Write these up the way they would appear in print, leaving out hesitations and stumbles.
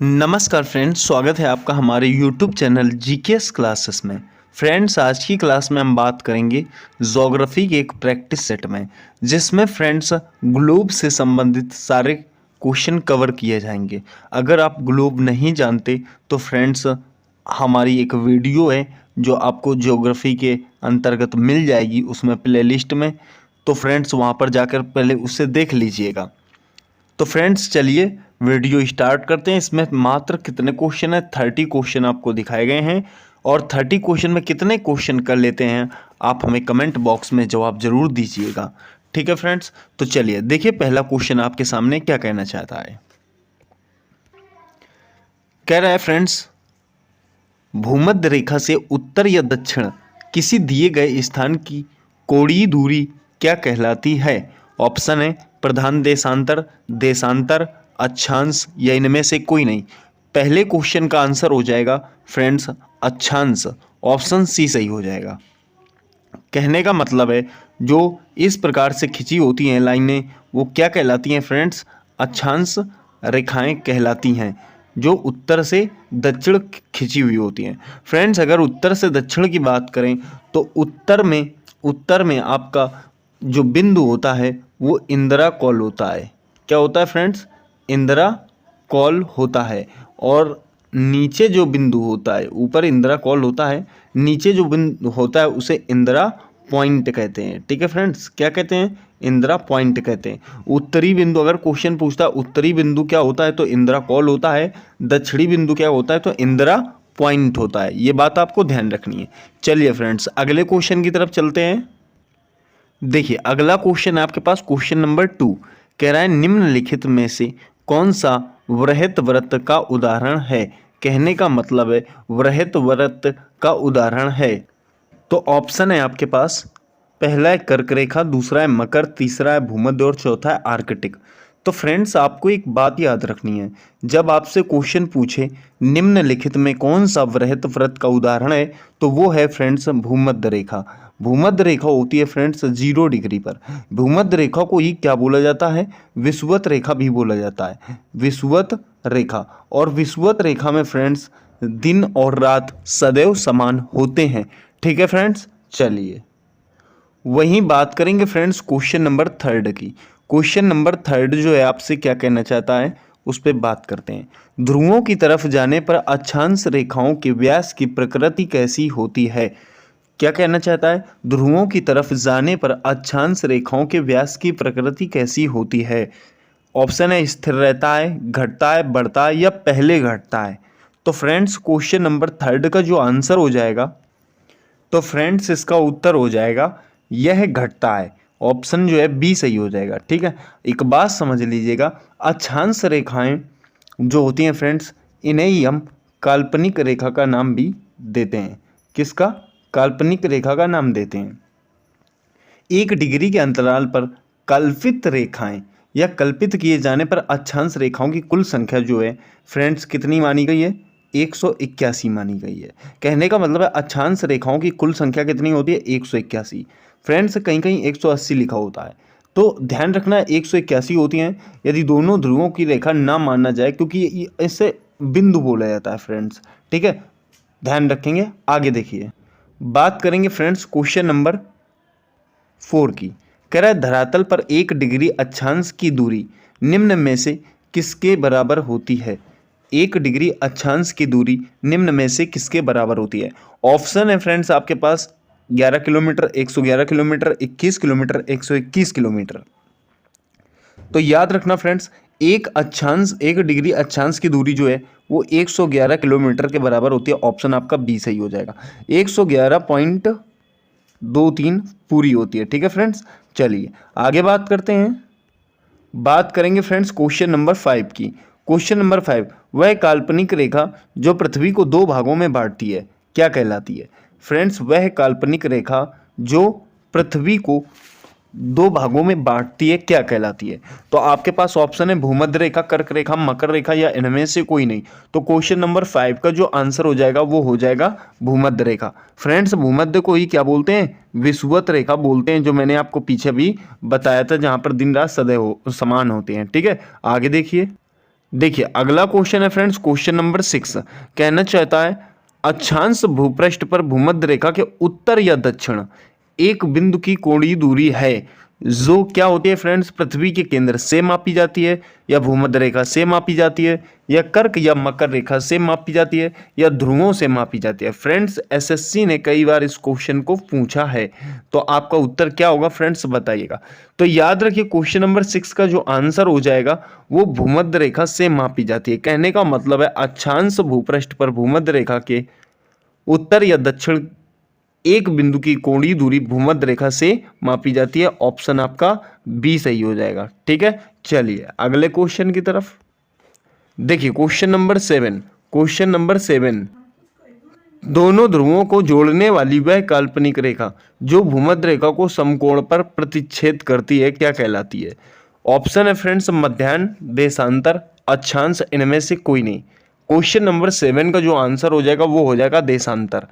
नमस्कार फ्रेंड्स, स्वागत है आपका हमारे YouTube चैनल जीकेएस क्लासेस में। फ्रेंड्स, आज की क्लास में हम बात करेंगे ज्योग्राफी के एक प्रैक्टिस सेट में, जिसमें फ्रेंड्स ग्लोब से संबंधित सारे क्वेश्चन कवर किए जाएंगे। अगर आप ग्लोब नहीं जानते तो फ्रेंड्स हमारी एक वीडियो है जो आपको ज्योग्राफी के अंतर्गत मिल जाएगी उसमें प्लेलिस्ट में, तो फ्रेंड्स वहाँ पर जाकर पहले उससे देख लीजिएगा। तो फ्रेंड्स चलिए वीडियो स्टार्ट करते हैं। इसमें मात्र कितने क्वेश्चन है? 30 क्वेश्चन आपको दिखाए गए हैं और 30 क्वेश्चन में कितने क्वेश्चन कर लेते हैं आप हमें कमेंट बॉक्स में जवाब जरूर दीजिएगा। ठीक है फ्रेंड्स, तो चलिए देखिए पहला क्वेश्चन आपके सामने क्या कहना चाहता है। कह रहा है फ्रेंड्स, भूमध्य रेखा से उत्तर या दक्षिण किसी दिए गए स्थान की कोणीय दूरी क्या कहलाती है? ऑप्शन है प्रधान देशांतर, देशांतर, अक्षांश या इनमें से कोई नहीं। पहले क्वेश्चन का आंसर हो जाएगा फ्रेंड्स अक्षांश। ऑप्शन सी सही हो जाएगा। कहने का मतलब है जो इस प्रकार से खिंची होती हैं लाइनें वो क्या कहलाती हैं फ्रेंड्स? अक्षांश रेखाएं कहलाती हैं, जो उत्तर से दक्षिण खिंची हुई होती हैं। फ्रेंड्स अगर उत्तर से दक्षिण की बात करें तो उत्तर में आपका जो बिंदु होता है वो इंदिरा कॉल होता है। क्या होता है फ्रेंड्स? इंदिरा कॉल होता है। और नीचे जो बिंदु होता है, ऊपर इंदिरा कॉल होता है, नीचे जो बिंदु होता है उसे इंदिरा पॉइंट कहते हैं। ठीक है फ्रेंड्स, क्या कहते हैं? इंदिरा पॉइंट कहते हैं। उत्तरी बिंदु, अगर क्वेश्चन पूछता है उत्तरी बिंदु क्या होता है तो इंदिरा कॉल होता है, दक्षिणी बिंदु क्या होता है तो इंदिरा पॉइंट होता है। ये बात आपको ध्यान रखनी है। चलिए फ्रेंड्स अगले क्वेश्चन की तरफ चलते हैं। देखिए अगला क्वेश्चन है आपके पास क्वेश्चन नंबर 2। कह रहा है निम्नलिखित में से कौन सा वृहत वृत्त का उदाहरण है? कहने का मतलब है वृहत वृत्त का उदाहरण है। तो ऑप्शन है आपके पास, पहला है कर्क रेखा, दूसरा है मकर, तीसरा है भूमध्य और चौथा है आर्कटिक। तो फ्रेंड्स आपको एक बात याद रखनी है, जब आपसे क्वेश्चन पूछे निम्नलिखित में कौन सा वृहत वृत्त का उदाहरण है तो वो है फ्रेंड्स भूमध्य रेखा। भूमध्य रेखा होती है फ्रेंड्स 0 डिग्री पर। भूमध्य रेखा को ही क्या बोला जाता है? विषुवत रेखा भी बोला जाता है, विषुवत रेखा। और विषुवत रेखा में फ्रेंड्स दिन और रात सदैव समान होते हैं। ठीक है फ्रेंड्स, चलिए वहीं बात करेंगे फ्रेंड्स क्वेश्चन नंबर 3 की। क्वेश्चन नंबर 3 जो है आपसे क्या कहना चाहता है उस पर बात करते हैं। ध्रुवों की तरफ जाने पर अक्षांश रेखाओं के व्यास की प्रकृति कैसी होती है? क्या कहना चाहता है? ध्रुवों की तरफ जाने पर अक्षांश रेखाओं के व्यास की प्रकृति कैसी होती है? ऑप्शन है स्थिर रहता है, घटता है, बढ़ता है या पहले घटता है। तो फ्रेंड्स क्वेश्चन नंबर 3 का जो आंसर हो जाएगा तो फ्रेंड्स इसका उत्तर हो जाएगा यह घटता है। ऑप्शन जो है बी सही हो जाएगा। ठीक है, एक बात समझ लीजिएगा, अक्षांश रेखाएं जो होती हैं फ्रेंड्स इन्हें ही हम काल्पनिक रेखा का नाम भी देते हैं। किसका? काल्पनिक रेखा का नाम देते हैं। 1 डिग्री के अंतराल पर कल्पित रेखाएं या कल्पित किए जाने पर अक्षांश रेखाओं की कुल संख्या जो है फ्रेंड्स कितनी मानी गई है? 181 मानी गई है। कहने का मतलब है अक्षांश रेखाओं की कुल संख्या कितनी होती है? 181। फ्रेंड्स कहीं कहीं 180 लिखा होता है, तो ध्यान रखना 181 होती हैं यदि दोनों ध्रुवों की रेखा ना माना जाए, क्योंकि इसे बिंदु बोला जाता है फ्रेंड्स। ठीक है, ध्यान रखेंगे। आगे देखिए बात करेंगे फ्रेंड्स क्वेश्चन नंबर 4 की। कह रहा है धरातल पर 1 डिग्री अक्षांश की दूरी निम्न में से किसके बराबर होती है? 1 डिग्री अक्षांश की दूरी निम्न में से किसके बराबर होती है? ऑप्शन है फ्रेंड्स आपके पास 11 किलोमीटर, 111 किलोमीटर, 21 किलोमीटर, 121 किलोमीटर। तो याद रखना फ्रेंड्स 1 डिग्री अक्षांश की दूरी जो है वो 111 किलोमीटर के बराबर होती है। ऑप्शन आपका बी सही हो जाएगा। 111.23 पूरी होती है। ठीक है फ्रेंड्स, चलिए आगे बात करते हैं। बात करेंगे फ्रेंड्स क्वेश्चन नंबर 5 की। क्वेश्चन नंबर 5, वह काल्पनिक रेखा जो पृथ्वी को 2 भागों में बांटती है क्या कहलाती है? फ्रेंड्स वह काल्पनिक रेखा जो पृथ्वी को 2 भागों में बांटती है क्या कहलाती है? तो आपके पास ऑप्शन है भूमध्य रेखा, कर्क रेखा, मकर रेखा या इनमें से कोई नहीं। तो क्वेश्चन नंबर 5 का जो आंसर हो जाएगा वो हो जाएगा भूमध्य रेखा। फ्रेंड्स भूमध्य को ही क्या बोलते हैं? विषुवत रेखा बोलते हैं, जो मैंने आपको पीछे भी बताया था, जहां पर दिन रात सदैव समान होते हैं। ठीक है, आगे देखिए। देखिए अगला क्वेश्चन है फ्रेंड्स, क्वेश्चन नंबर 6 कहना चाहता है अक्षांश भूपृष्ठ पर भूमध्य रेखा के उत्तर या दक्षिण एक बिंदु की कोणीय दूरी है जो क्या होती है फ्रेंड्स, पृथ्वी के केंद्र से मापी जाती है या भूमध्य रेखा से मापी जाती है या कर्क या मकर रेखा से मापी जाती है या ध्रुवों से मापी जाती है। फ्रेंड्स एसएससी ने कई बार इस क्वेश्चन को पूछा है, तो आपका उत्तर क्या होगा फ्रेंड्स बताइएगा। तो याद रखिए क्वेश्चन नंबर 6 का जो आंसर हो जाएगा वो भूमध्य रेखा से मापी जाती है। कहने का मतलब है अक्षांश भूपृष्ठ पर भूमध्य रेखा के उत्तर या दक्षिण एक बिंदु की कोणीय दूरी भूमध्य रेखा से मापी जाती है। ऑप्शन आपका बी सही हो जाएगा। ठीक है, चलिए अगले क्वेश्चन की तरफ देखिए। क्वेश्चन नंबर 7, क्वेश्चन नंबर 7 दोनों ध्रुवों को जोड़ने वाली वह काल्पनिक रेखा जो भूमध्य रेखा को समकोण पर प्रतिच्छेद करती है क्या कहलाती है। ऑप्शन है फ्रेंड्स मध्याह्न, देशांतर, अक्षांश, इनमें से कोई नहीं। क्वेश्चन नंबर 7 का जो आंसर हो जाएगा वो हो जाएगा देशांतर।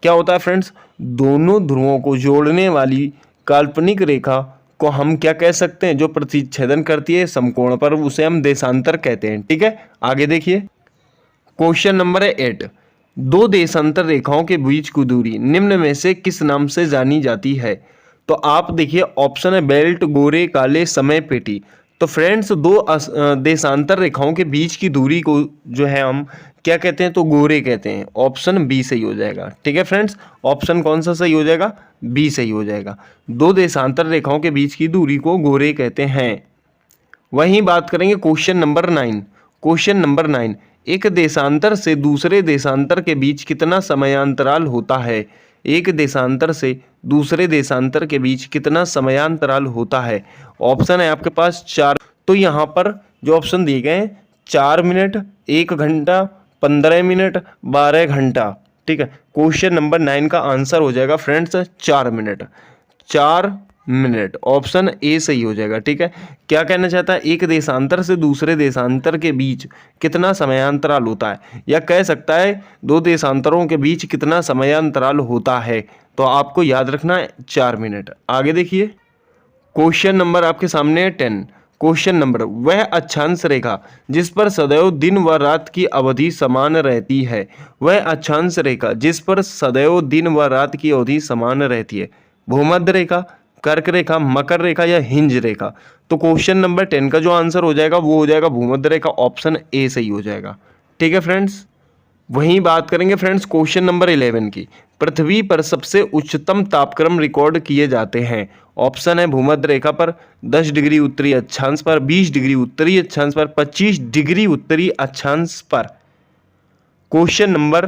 क्या होता है फ्रेंड्स, दोनों ध्रुवों को जोड़ने वाली काल्पनिक रेखा को हम क्या कह सकते हैं, जो प्रतिच्छेदन करती है समकोण पर, उसे हम देशांतर कहते हैं। ठीक है, आगे देखिए। क्वेश्चन नंबर है 8 दो देशांतर रेखाओं के बीच की दूरी निम्न में से किस नाम से जानी जाती है। तो आप देखिए ऑप्शन है बेल्ट, गोरे, काले, समय, पेटी। तो फ्रेंड्स दो देशांतर रेखाओं के बीच की दूरी को जो है हम क्या कहते हैं, तो गोरे कहते हैं। ऑप्शन बी सही हो जाएगा। ठीक है फ्रेंड्स, ऑप्शन कौन सा सही हो जाएगा, बी सही हो जाएगा। दो देशांतर रेखाओं के बीच की दूरी को गोरे कहते हैं। वहीं बात करेंगे क्वेश्चन नंबर 9, क्वेश्चन नंबर 9 एक देशांतर से दूसरे देशांतर के बीच कितना समयांतराल होता है। एक देशांतर से दूसरे देशांतर के बीच कितना समयांतराल होता है। ऑप्शन है आपके पास 4। तो यहाँ पर जो ऑप्शन दिए गए हैं 4 मिनट, 1 घंटा, 15 मिनट, 12 घंटा। ठीक है, क्वेश्चन नंबर 9 का आंसर हो जाएगा friends 4 minute. 4 minute, option A सही हो जाएगा। ठीक है, क्या कहना चाहता है, एक देशांतर से दूसरे देशांतर के बीच कितना समयांतराल होता है, या कह सकता है दो देशांतरों के बीच कितना समयांतराल होता है। तो आपको याद रखना है 4 मिनट। आगे देखिए क्वेश्चन नंबर आपके सामने है 10। क्वेश्चन नंबर वह अक्षांश रेखा जिस पर सदैव दिन व रात की अवधि समान रहती है। वह अक्षांश रेखा जिस पर सदैव दिन व रात की अवधि समान रहती है। भूमध्य रेखा, कर्क रेखा, मकर रेखा या हिंज रेखा। तो क्वेश्चन नंबर 10 का जो आंसर हो जाएगा वो हो जाएगा भूमध्य रेखा। ऑप्शन ए सही हो जाएगा। ठीक है फ्रेंड्स, वहीं बात करेंगे फ्रेंड्स क्वेश्चन नंबर 11 की। पृथ्वी पर सबसे उच्चतम तापक्रम रिकॉर्ड किए जाते हैं। ऑप्शन है भूमध्य रेखा पर, 10 डिग्री उत्तरी अक्षांश पर, 20 डिग्री उत्तरी अक्षांश पर, 25 डिग्री उत्तरी अक्षांश पर। क्वेश्चन नंबर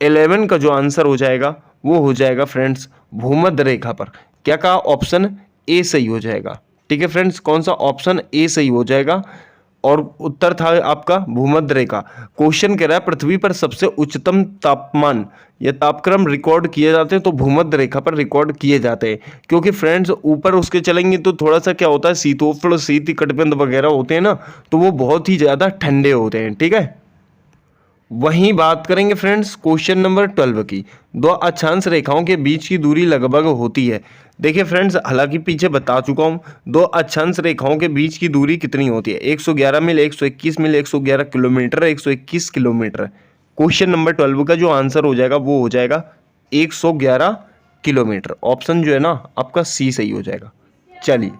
11 का जो आंसर हो जाएगा वो हो जाएगा फ्रेंड्स भूमध्य रेखा पर। क्या कहा, ऑप्शन ए सही हो जाएगा। ठीक है फ्रेंड्स, कौन सा, ऑप्शन ए सही हो जाएगा और उत्तर था आपका भूमध्य रेखा। क्वेश्चन कह रहा है पृथ्वी पर सबसे उच्चतम तापमान या तापक्रम रिकॉर्ड किए जाते हैं तो भूमध्य रेखा पर रिकॉर्ड किए जाते हैं, क्योंकि फ्रेंड्स ऊपर उसके चलेंगे तो थोड़ा सा क्या होता है, शीतोष्ण शीत कटिबंध वगैरह होते हैं ना, तो वो बहुत ही ज़्यादा ठंडे होते हैं। ठीक है, वहीं बात करेंगे फ्रेंड्स क्वेश्चन नंबर 12 की। दो अक्षांश रेखाओं के बीच की दूरी लगभग होती है। देखिए फ्रेंड्स, हालांकि पीछे बता चुका हूं, दो अक्षांश रेखाओं के बीच की दूरी कितनी होती है, 111 मील, 121 मील, 111 किलोमीटर, 121 किलोमीटर। क्वेश्चन नंबर 12 का जो आंसर हो जाएगा वो हो जाएगा 111 किलोमीटर। ऑप्शन जो है ना आपका सी सही हो जाएगा। चलिए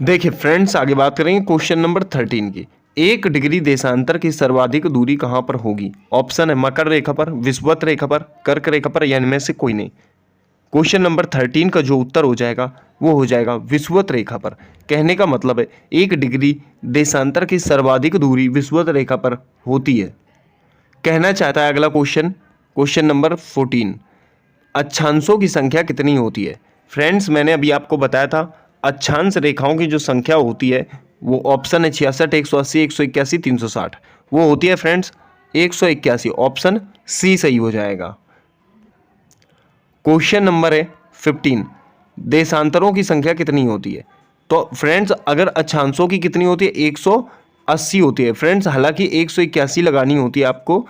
देखिए फ्रेंड्स, आगे बात करेंगे क्वेश्चन नंबर 13 की। 1 डिग्री देशांतर की सर्वाधिक दूरी कहाँ पर होगी। ऑप्शन है मकर रेखा पर, विषुवत रेखा पर, कर्क रेखा पर, या इनमें से कोई नहीं। क्वेश्चन नंबर 13 का जो उत्तर हो जाएगा वो हो जाएगा विषुवत रेखा पर। कहने का मतलब है 1 डिग्री देशांतर की सर्वाधिक दूरी विषुवत रेखा पर होती है। कहना चाहता है अगला क्वेश्चन, क्वेश्चन नंबर 14 अक्षांशों की संख्या कितनी होती है। फ्रेंड्स मैंने अभी आपको बताया था अक्षांश रेखाओं की जो संख्या होती है वो ऑप्शन है 66, 180, 181, 360। वो होती है फ्रेंड्स 181। ऑप्शन सी सही हो जाएगा। क्वेश्चन नंबर है 15 देशांतरों की संख्या कितनी होती है। तो फ्रेंड्स अगर अक्षांशों की कितनी होती है 180 होती है। फ्रेंड्स हालांकि 181 लगानी होती है आपको,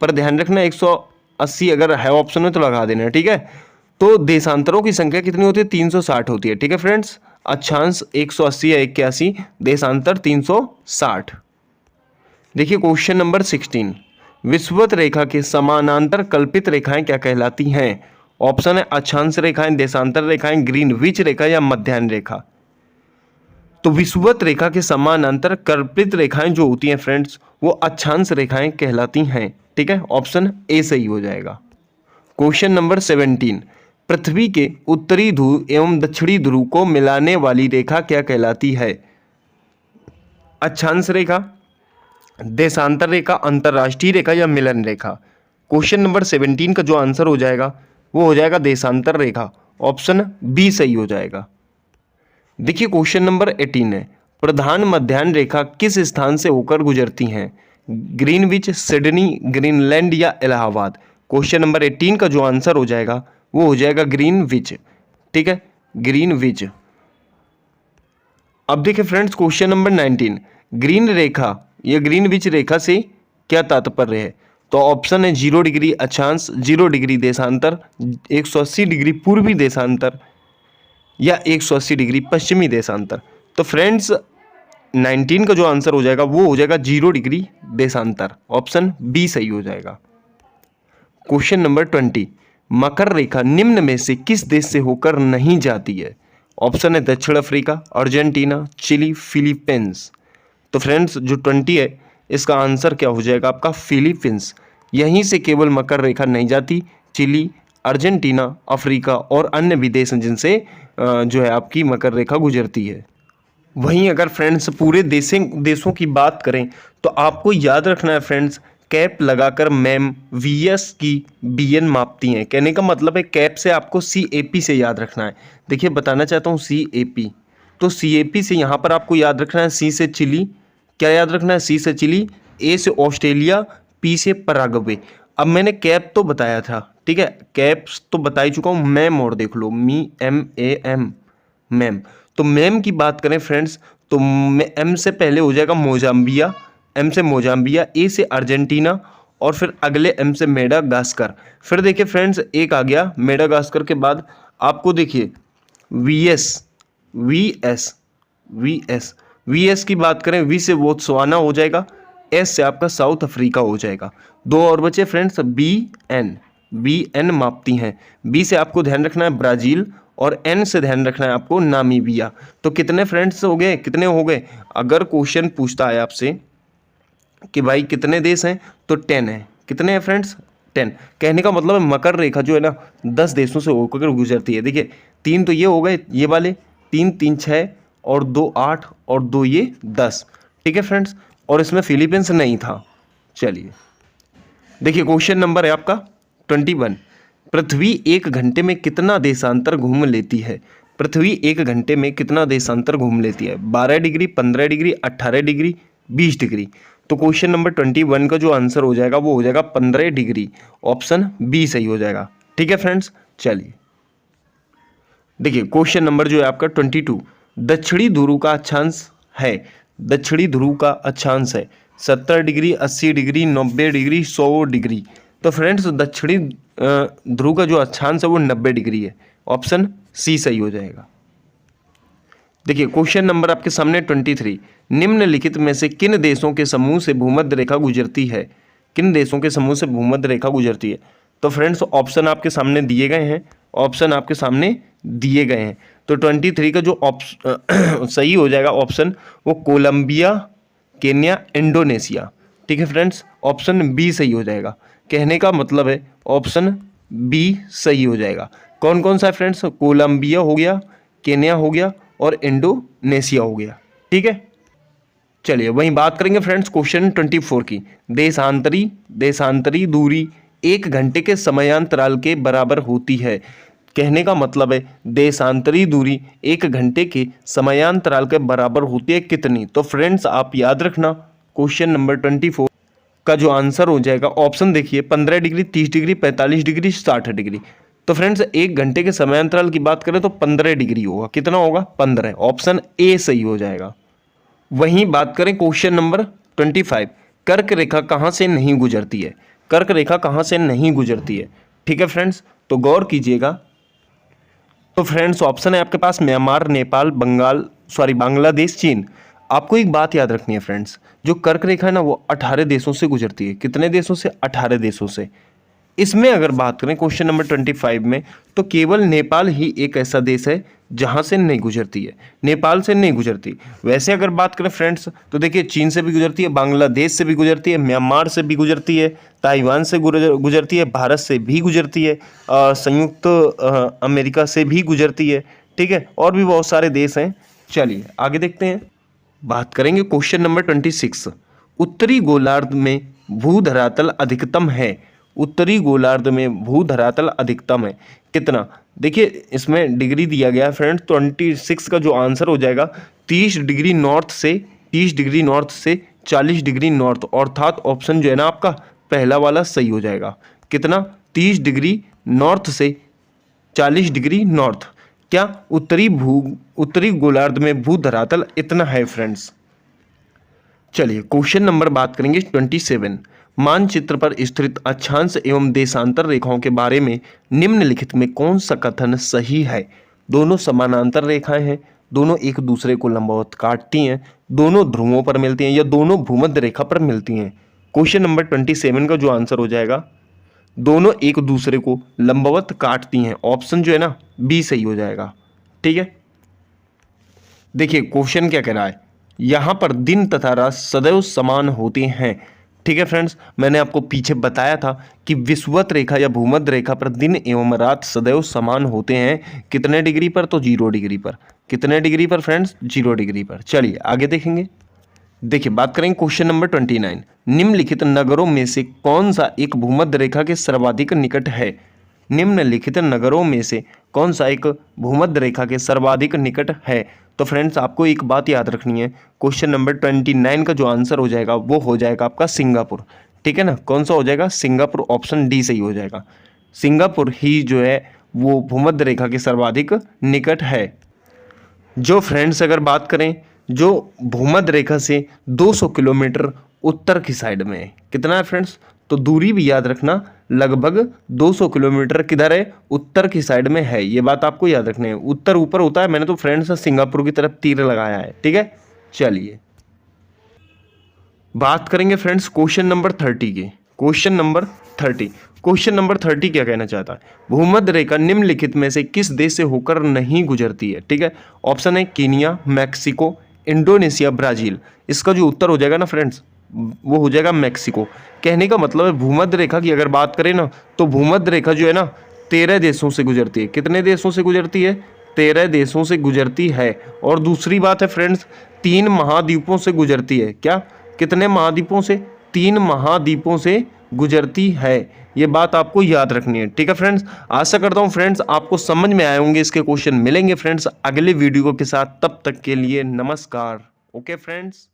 पर ध्यान रखना 180 अगर है ऑप्शन में तो लगा देना। ठीक है, तो देशांतरों की संख्या कितनी होती है 360 होती है। ठीक है फ्रेंड्स, अक्षांश 180 या 81, देशांतर 360। देखिए क्वेश्चन नंबर 16, विषुवत रेखा के समानांतर कल्पित रेखाएं क्या कहलाती हैं? ऑप्शन है अक्षांश रेखाएं, देशांतर रेखाएं, ग्रीनविच रेखा या मध्याह्न रेखा। तो विषुवत रेखा के समानांतर कल्पित रेखाएं जो होती हैं फ्रेंड्स, वो अक्षांश रेखाएं कहलाती हैं। ठीक है, ऑप्शन ए सही हो जाएगा। क्वेश्चन नंबर 17, पृथ्वी के उत्तरी ध्रुव एवं दक्षिणी ध्रुव को मिलाने वाली रेखा क्या कहलाती है? अक्षांश रेखा, देशांतर रेखा, अंतरराष्ट्रीय रेखा या मिलन रेखा। क्वेश्चन नंबर 17 का जो आंसर हो जाएगा वो हो जाएगा देशांतर रेखा, ऑप्शन बी सही हो जाएगा। देखिए क्वेश्चन नंबर 18 है, प्रधान मध्याह्न रेखा किस स्थान से होकर गुजरती हैं? ग्रीनविच, सिडनी, ग्रीनलैंड या इलाहाबाद। क्वेश्चन नंबर 18 का जो आंसर हो जाएगा वो हो जाएगा ग्रीनविच। ठीक है, ग्रीनविच। अब देखिए फ्रेंड्स क्वेश्चन नंबर 19, ग्रीन रेखा या ग्रीनविच रेखा से क्या तात्पर्य है? तो ऑप्शन है 0 डिग्री अक्षांश, 0 डिग्री देशांतर, 180 डिग्री पूर्वी देशांतर या 180 डिग्री पश्चिमी देशांतर। तो फ्रेंड्स 19 का जो आंसर हो जाएगा वो हो जाएगा 0 डिग्री देशांतर, ऑप्शन बी सही हो जाएगा। क्वेश्चन नंबर 20, मकर रेखा निम्न में से किस देश से होकर नहीं जाती है? ऑप्शन है दक्षिण अफ्रीका, अर्जेंटीना, चिली, फिलीपींस। तो फ्रेंड्स जो 20 है इसका आंसर क्या हो जाएगा आपका? फिलीपींस। यहीं से केवल मकर रेखा नहीं जाती, चिली, अर्जेंटीना, अफ्रीका और अन्य भी देश हैं जिनसे जो है आपकी मकर रेखा गुजरती है। वहीं अगर फ्रेंड्स पूरे देशों की बात करें तो आपको याद रखना है फ्रेंड्स, कैप लगाकर मैम वीएस की बीएन मापती हैं। कहने का मतलब है कैप से आपको सीएपी से याद रखना है। देखिए बताना चाहता हूँ सीएपी, तो सीएपी से यहाँ पर आपको याद रखना है सी से चिली, क्या याद रखना है? सी से चिली, ए से ऑस्ट्रेलिया, पी से पराग्वे। अब मैंने कैप तो बताया था, ठीक है, कैप्स तो बता ही चुका हूँ, मैम और देख लो, MAM, मैम। तो मैम की बात करें फ्रेंड्स तो एम से पहले हो जाएगा मोजाम्बिया, एम से मोजाम्बिया, ए से अर्जेंटीना और फिर अगले एम से मेडागास्कर। फिर देखिए फ्रेंड्स एक आ गया मेडागास्कर के बाद आपको देखिए वीएस की बात करें, वी से बोत्सवाना हो जाएगा, एस से आपका साउथ अफ्रीका हो जाएगा। दो और बचे फ्रेंड्स, BN मापती हैं। बी से आपको ध्यान रखना है ब्राज़ील और एन से ध्यान रखना है आपको नामीबिया। तो कितने फ्रेंड्स हो गए, कितने हो गए? अगर क्वेश्चन पूछता है आपसे कि भाई कितने देश हैं तो 10 है। कितने हैं फ्रेंड्स? 10। कहने का मतलब है मकर रेखा जो है ना 10 देशों से होकर गुजरती है। देखिए 3 तो ये हो गए, ये वाले 3 3 6 और 2 8 और 2 ये 10। ठीक है फ्रेंड्स, और इसमें फिलीपींस नहीं था। चलिए देखिए क्वेश्चन नंबर है आपका 21, पृथ्वी 1 घंटे में कितना देशांतर घूम लेती है? पृथ्वी 1 घंटे में कितना देशांतर घूम लेती है? 12 डिग्री, 15 डिग्री, 18 डिग्री, 20 डिग्री। तो क्वेश्चन नंबर 21 का जो आंसर हो जाएगा वो हो जाएगा 15 डिग्री, ऑप्शन बी सही हो जाएगा। ठीक है फ्रेंड्स, चलिए देखिए क्वेश्चन नंबर जो है आपका 22, दक्षिणी ध्रुव का अक्षांश है, दक्षिणी ध्रुव का अक्षांश है 70 डिग्री, 80 डिग्री, 90 डिग्री, 100 डिग्री। तो फ्रेंड्स दक्षिणी ध्रुव का जो अक्षांश है वो 90 डिग्री है, ऑप्शन सी सही हो जाएगा। देखिए क्वेश्चन नंबर आपके सामने 23, निम्नलिखित में से किन देशों के समूह से भूमध्य रेखा गुजरती है? किन देशों के समूह से भूमध्य रेखा गुजरती है? तो फ्रेंड्स ऑप्शन आपके सामने दिए गए हैं, ऑप्शन आपके सामने दिए गए हैं। तो 23 का जो सही हो जाएगा ऑप्शन वो कोलंबिया, केन्या, इंडोनेशिया। ठीक है फ्रेंड्स, ऑप्शन बी सही हो जाएगा। कहने का मतलब है ऑप्शन बी सही हो जाएगा। कौन कौन सा है फ्रेंड्स? कोलंबिया हो गया, केन्या हो गया और इंडोनेशिया हो गया। ठीक है, चलिए वहीं बात करेंगे फ्रेंड्स क्वेश्चन 24 की। देशांतरी दूरी 1 घंटे के समयांतराल के बराबर होती है। कहने का मतलब है देशांतरी दूरी 1 घंटे के समयांतराल के बराबर होती है कितनी? तो फ्रेंड्स आप याद रखना क्वेश्चन नंबर 24 का जो आंसर हो जाएगा ऑप्शन देखिए 15 डिग्री, 30 डिग्री, 45 डिग्री, 60 डिग्री। तो फ्रेंड्स 1 घंटे के समयांतराल की बात करें तो 15 डिग्री होगा। कितना होगा? 15। ऑप्शन ए सही हो जाएगा। वहीं बात करें क्वेश्चन नंबर 25, कर्क रेखा कहाँ से नहीं गुजरती है? कर्क रेखा कहाँ से नहीं गुजरती है? ठीक है फ्रेंड्स, तो गौर कीजिएगा, तो फ्रेंड्स ऑप्शन है आपके पास म्यांमार, नेपाल, बांग्लादेश, चीन। आपको एक बात याद रखनी है फ्रेंड्स, जो कर्क रेखा है ना वो 18 देशों से गुजरती है। कितने देशों से? 18 देशों से। इसमें अगर बात करें क्वेश्चन नंबर 25 में, तो केवल नेपाल ही एक ऐसा देश है जहां से नहीं गुजरती है, नेपाल से नहीं गुजरती। वैसे अगर बात करें फ्रेंड्स तो देखिए चीन से भी गुजरती है, बांग्लादेश से भी गुजरती है, म्यांमार से भी गुजरती है, ताइवान से गुजरती है, भारत से भी गुजरती है, संयुक्त अमेरिका से भी गुजरती है, ठीक है, और भी बहुत सारे देश हैं। चलिए आगे देखते हैं, बात करेंगे क्वेश्चन नंबर 26। उत्तरी गोलार्ध में भूधरातल अधिकतम है। उत्तरी गोलार्ध में भूधरातल अधिकतम है कितना? देखिए इसमें डिग्री दिया गया है फ्रेंड्स, 26 का जो आंसर हो जाएगा 30 डिग्री नॉर्थ से 40 डिग्री नॉर्थ, अर्थात ऑप्शन जो है ना आपका पहला वाला सही हो जाएगा। कितना? 30 डिग्री नॉर्थ से 40 डिग्री नॉर्थ। क्या? उत्तरी गोलार्ध में भूधरातल इतना है फ्रेंड्स। चलिए क्वेश्चन नंबर बात करेंगे 27। मानचित्र पर स्थित अक्षांश एवं देशांतर रेखाओं के बारे में निम्नलिखित में कौन सा कथन सही है? दोनों समानांतर रेखाएं हैं, दोनों एक दूसरे को लंबवत काटती हैं, दोनों ध्रुवों पर मिलती हैं या दोनों भूमध्य रेखा पर मिलती हैं। क्वेश्चन नंबर 27 का जो आंसर हो जाएगा, दोनों एक दूसरे को लंबवत काटती हैं, ऑप्शन जो है ना बी सही हो जाएगा। ठीक है, देखिए क्वेश्चन क्या कह रहा है, यहां पर दिन तथा रात सदैव समान होते हैं। ठीक है फ्रेंड्स, मैंने आपको पीछे बताया था कि विषुवत रेखा या भूमध्य रेखा पर दिन एवं रात सदैव समान होते हैं। कितने डिग्री पर? तो 0 डिग्री पर। कितने डिग्री पर फ्रेंड्स? 0 डिग्री पर। चलिए आगे देखेंगे, देखिए बात करेंगे क्वेश्चन नंबर 29। निम्नलिखित नगरों में से कौन सा एक भूमध्य रेखा के सर्वाधिक निकट है? निम्नलिखित नगरों में से कौन सा एक भूमध्य रेखा के सर्वाधिक निकट है? तो फ्रेंड्स आपको एक बात याद रखनी है, क्वेश्चन नंबर 29 का जो आंसर हो जाएगा वो हो जाएगा आपका सिंगापुर। ठीक है ना, कौन सा हो जाएगा? सिंगापुर, ऑप्शन डी सही हो जाएगा। सिंगापुर ही जो है वो भूमध्य रेखा के सर्वाधिक निकट है। जो फ्रेंड्स अगर बात करें, जो भूमध्य रेखा से 200 किलोमीटर उत्तर की साइड में है। कितना है फ्रेंड्स? तो दूरी भी याद रखना, लगभग 200 किलोमीटर किधर है? उत्तर की साइड में है। ये बात आपको याद रखनी है, उत्तर ऊपर होता है, मैंने तो फ्रेंड्स सिंगापुर की तरफ तीर लगाया है। ठीक है, चलिए बात करेंगे फ्रेंड्स क्वेश्चन नंबर 30 की। क्वेश्चन नंबर 30 क्या कहना चाहता है? भूमध्य रेखा निम्नलिखित में से किस देश से होकर नहीं गुजरती है? ठीक है, ऑप्शन है कीनिया, मैक्सिको, इंडोनेशिया, ब्राजील। इसका जो उत्तर हो जाएगा ना फ्रेंड्स वो हो जाएगा मैक्सिको। कहने का मतलब है भूमध्य रेखा की अगर बात करें ना तो भूमध्य रेखा जो है ना 13 देशों से गुजरती है। कितने देशों से गुजरती है? 13 देशों से गुजरती है। और दूसरी बात है फ्रेंड्स 3 महाद्वीपों से गुजरती है। क्या? कितने महाद्वीपों से? 3 महाद्वीपों से गुजरती है। ये बात आपको याद रखनी है। ठीक है फ्रेंड्स, आशा करता हूँ फ्रेंड्स आपको समझ में आए होंगे। इसके क्वेश्चन मिलेंगे फ्रेंड्स अगले वीडियो के साथ, तब तक के लिए नमस्कार। Okay friends.